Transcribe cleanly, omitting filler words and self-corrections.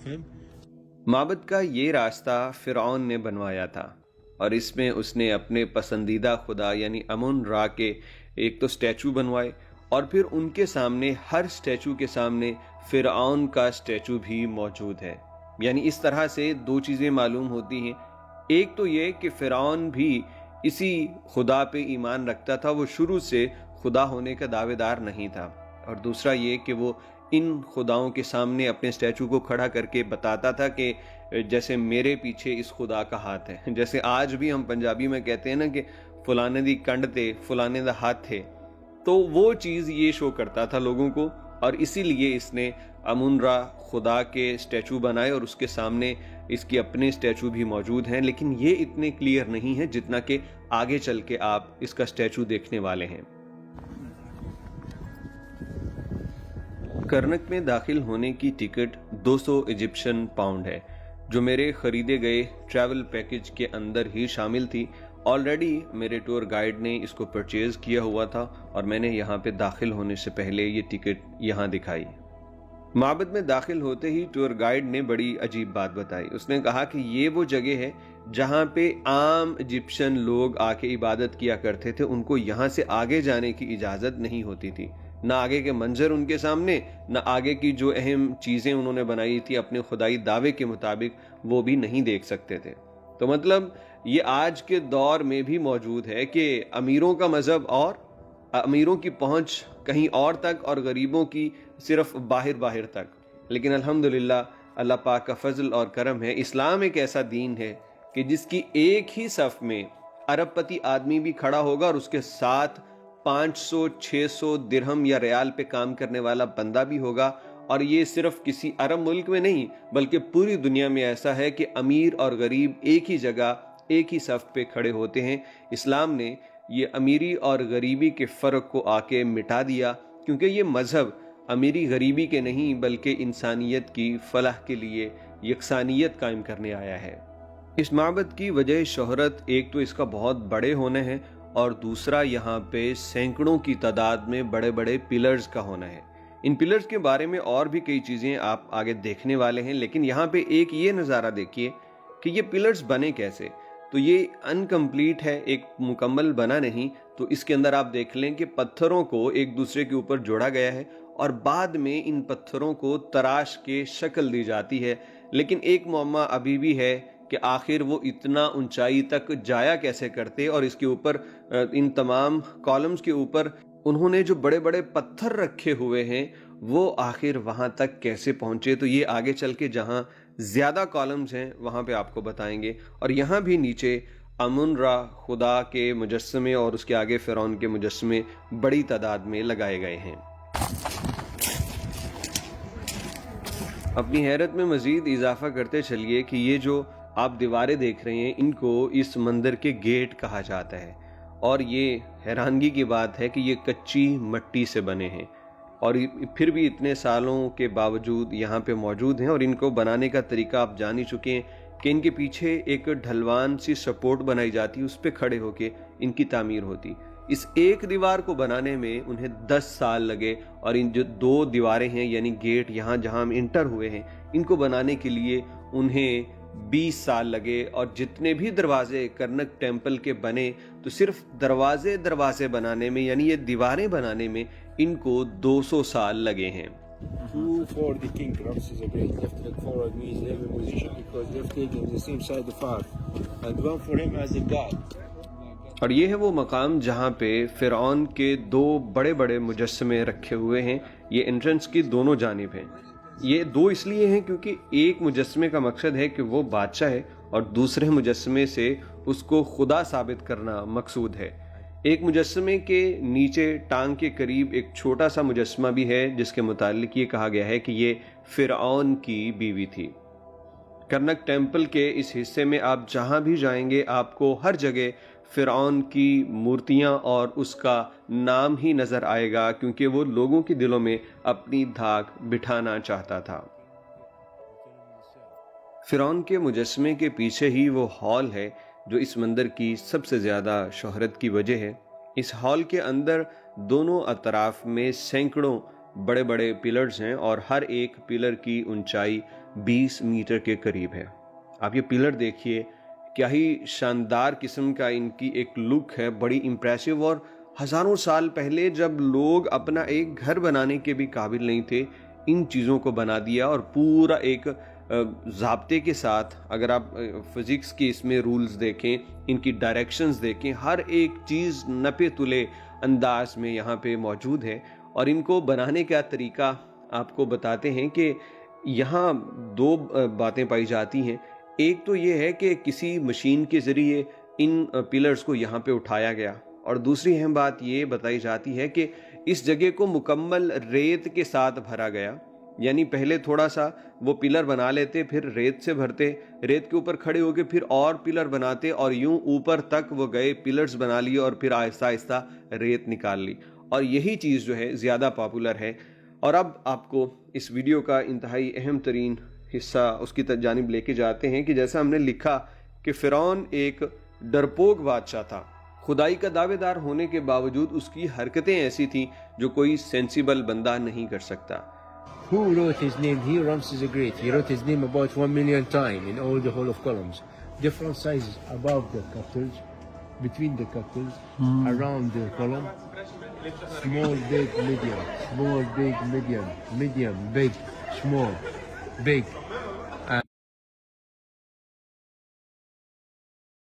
معبد کا یہ راستہ فرعون نے بنوایا تھا اور اس میں اس نے اپنے پسندیدہ خدا یعنی امون را کے ایک تو سٹیچو بنوائے اور پھر ان کے سامنے ہر سٹیچو کے سامنے فرعون کا سٹیچو بھی موجود ہے. یعنی اس طرح سے دو چیزیں معلوم ہوتی ہیں. ایک تو یہ کہ فرعون بھی اسی خدا پہ ایمان رکھتا تھا، وہ شروع سے خدا ہونے کا دعوے دار نہیں تھا، اور دوسرا یہ کہ وہ ان خداؤں کے سامنے اپنے سٹیچو کو کھڑا کر کے بتاتا تھا کہ جیسے میرے پیچھے اس خدا کا ہاتھ ہے. جیسے آج بھی ہم پنجابی میں کہتے ہیں نا کہ فلانے دی کنڈ تے فلانے دا ہاتھ تھے، تو وہ چیز یہ شو کرتا تھا لوگوں کو، اور اسی لیے اس نے امون را خدا کے سٹیچو بنائے اور اس کے سامنے اس کی اپنے سٹیچو بھی موجود ہیں. لیکن یہ اتنے کلیئر نہیں ہے جتنا کہ آگے چل کے آپ اس کا سٹیچو دیکھنے والے ہیں. کرنک میں داخل ہونے کی ٹکٹ 200 ایجپشن پاؤنڈ ہے، جو میرے خریدے گئے ٹریول پیکج کے اندر ہی شامل تھی. آلریڈی میرے ٹور گائیڈ نے اس کو پرچیز کیا ہوا تھا اور میں نے یہاں پہ داخل ہونے سے پہلے یہ ٹکٹ یہاں دکھائی. معبد میں داخل ہوتے ہی ٹور گائیڈ نے بڑی عجیب بات بتائی. اس نے کہا کہ یہ وہ جگہ ہے جہاں پہ عام ایجپشن لوگ آ کے عبادت کیا کرتے تھے، ان کو یہاں سے آگے جانے کی اجازت نہیں ہوتی تھی. نہ آگے کے منظر ان کے سامنے، نہ آگے کی جو اہم چیزیں انہوں نے بنائی تھی اپنے خدائی دعوے کے مطابق وہ بھی نہیں دیکھ سکتے تھے. تو مطلب یہ آج کے دور میں بھی موجود ہے کہ امیروں کا مذہب اور امیروں کی پہنچ کہیں اور تک اور غریبوں کی صرف باہر تک. لیکن الحمدللہ اللہ پاک کا فضل اور کرم ہے، اسلام ایک ایسا دین ہے کہ جس کی ایک ہی صف میں ارب پتی آدمی بھی کھڑا ہوگا اور اس کے ساتھ 500-600 درہم یا ریال پہ کام کرنے والا بندہ بھی ہوگا. اور یہ صرف کسی عرب ملک میں نہیں بلکہ پوری دنیا میں ایسا ہے کہ امیر اور غریب ایک ہی جگہ ایک ہی صف پہ کھڑے ہوتے ہیں. اسلام نے یہ امیری اور غریبی کے فرق کو آ کے مٹا دیا، کیونکہ یہ مذہب امیری غریبی کے نہیں بلکہ انسانیت کی فلاح کے لیے یکسانیت قائم کرنے آیا ہے. اس معبد کی وجہ شہرت ایک تو اس کا بہت بڑے ہونا ہے اور دوسرا یہاں پہ سینکڑوں کی تعداد میں بڑے بڑے پلرز کا ہونا ہے. ان پلرز کے بارے میں اور بھی کئی چیزیں آپ آگے دیکھنے والے ہیں، لیکن یہاں پہ ایک یہ نظارہ دیکھیے کہ یہ پلرز بنے کیسے. تو یہ انکمپلیٹ ہے، ایک مکمل بنا نہیں. تو اس کے اندر آپ دیکھ لیں کہ پتھروں کو ایک دوسرے کے اوپر جوڑا گیا ہے اور بعد میں ان پتھروں کو تراش کے شکل دی جاتی ہے. لیکن ایک معمہ ابھی بھی ہے کہ آخر وہ اتنا اونچائی تک جایا کیسے کرتے، اور اس کے اوپر ان تمام کالمز کے اوپر انہوں نے جو بڑے بڑے پتھر رکھے ہوئے ہیں وہ آخر وہاں تک کیسے پہنچے. تو یہ آگے چل کے جہاں زیادہ کالمز ہیں وہاں پہ آپ کو بتائیں گے. اور یہاں بھی نیچے امون را خدا کے مجسمے اور اس کے آگے فرعون کے مجسمے بڑی تعداد میں لگائے گئے ہیں. اپنی حیرت میں مزید اضافہ کرتے چلیے کہ یہ جو آپ دیواریں دیکھ رہے ہیں ان کو اس مندر کے گیٹ کہا جاتا ہے، اور یہ حیرانگی کی بات ہے کہ یہ کچی مٹی سے بنے ہیں اور پھر بھی اتنے سالوں کے باوجود یہاں پہ موجود ہیں. اور ان کو بنانے کا طریقہ آپ جان ہی چکے ہیں کہ ان کے پیچھے ایک ڈھلوان سی سپورٹ بنائی جاتی، اس پہ کھڑے ہو کے ان کی تعمیر ہوتی. اس ایک دیوار کو بنانے میں انہیں 10 سال لگے، اور ان جو 2 دیواریں ہیں یعنی گیٹ یہاں جہاں ہم انٹر ہوئے ہیں ان کو بنانے کے لیے انہیں 20 سال لگے. اور جتنے بھی دروازے کرنک ٹیمپل کے بنے تو صرف دروازے بنانے میں یعنی یہ دیواریں بنانے میں ان کو 200 سال لگے ہیں. Who for the king Ramses the Great left it forward me is every musician because they've taken the same side of earth and one for him as a god. اور یہ ہے وہ مقام جہاں پہ فرعون کے 2 بڑے بڑے مجسمے رکھے ہوئے ہیں. یہ انٹرنس کی دونوں جانب ہیں. یہ 2 اس لیے ہیں کیونکہ ایک مجسمے کا مقصد ہے کہ وہ بادشاہ ہے اور دوسرے مجسمے سے اس کو خدا ثابت کرنا مقصود ہے. ایک مجسمے کے نیچے ٹانگ کے قریب ایک چھوٹا سا مجسمہ بھی ہے جس کے متعلق یہ کہا گیا ہے کہ یہ فرعون کی بیوی تھی. کرنک ٹیمپل کے اس حصے میں آپ جہاں بھی جائیں گے آپ کو ہر جگہ فرعون کی مورتیاں اور اس کا نام ہی نظر آئے گا، کیونکہ وہ لوگوں کے دلوں میں اپنی دھاک بٹھانا چاہتا تھا. فرعون کے مجسمے کے پیچھے ہی وہ ہال ہے جو اس مندر کی سب سے زیادہ شہرت کی وجہ ہے. اس ہال کے اندر دونوں اطراف میں سینکڑوں بڑے بڑے پلرز ہیں اور ہر ایک پلر کی اونچائی 20 میٹر کے قریب ہے. آپ یہ پلر دیکھیے, کیا ہی شاندار قسم کا ان کی ایک لک ہے, بڑی امپریسو. اور ہزاروں سال پہلے جب لوگ اپنا ایک گھر بنانے کے بھی قابل نہیں تھے, ان چیزوں کو بنا دیا اور پورا ایک ضابطے کے ساتھ. اگر آپ فزکس کی اس میں رولز دیکھیں, ان کی ڈائریکشنز دیکھیں, ہر ایک چیز نپے تلے انداز میں یہاں پہ موجود ہے. اور ان کو بنانے کا طریقہ آپ کو بتاتے ہیں کہ یہاں 2 باتیں پائی جاتی ہیں. ایک تو یہ ہے کہ کسی مشین کے ذریعے ان پلرز کو یہاں پہ اٹھایا گیا, اور دوسری اہم بات یہ بتائی جاتی ہے کہ اس جگہ کو مکمل ریت کے ساتھ بھرا گیا. یعنی پہلے تھوڑا سا وہ پلر بنا لیتے, پھر ریت سے بھرتے, ریت کے اوپر کھڑے ہو کے پھر اور پلر بناتے, اور یوں اوپر تک وہ گئے, پلرز بنا لیے, اور پھر آہستہ آہستہ ریت نکال لی. اور یہی چیز جو ہے زیادہ پاپولر ہے. اور اب آپ کو اس ویڈیو کا انتہائی اہم ترین حصہ اس کی جانب لے کے جاتے ہیں کہ جیسا ہم نے لکھا کہ فرعون ایک ڈرپوک بادشاہ تھا. خدائی کا دعوے دار ہونے کے باوجود اس کی حرکتیں ایسی تھیں جو کوئی سینسیبل بندہ نہیں کر سکتا. Who wrote his name? He, Ramses the Great. He wrote his name about 1 million times in all the whole of columns. Different sizes above the capitals, between the capitals, around the column. Small, big, medium. Small, big, medium. Medium, big, small, big.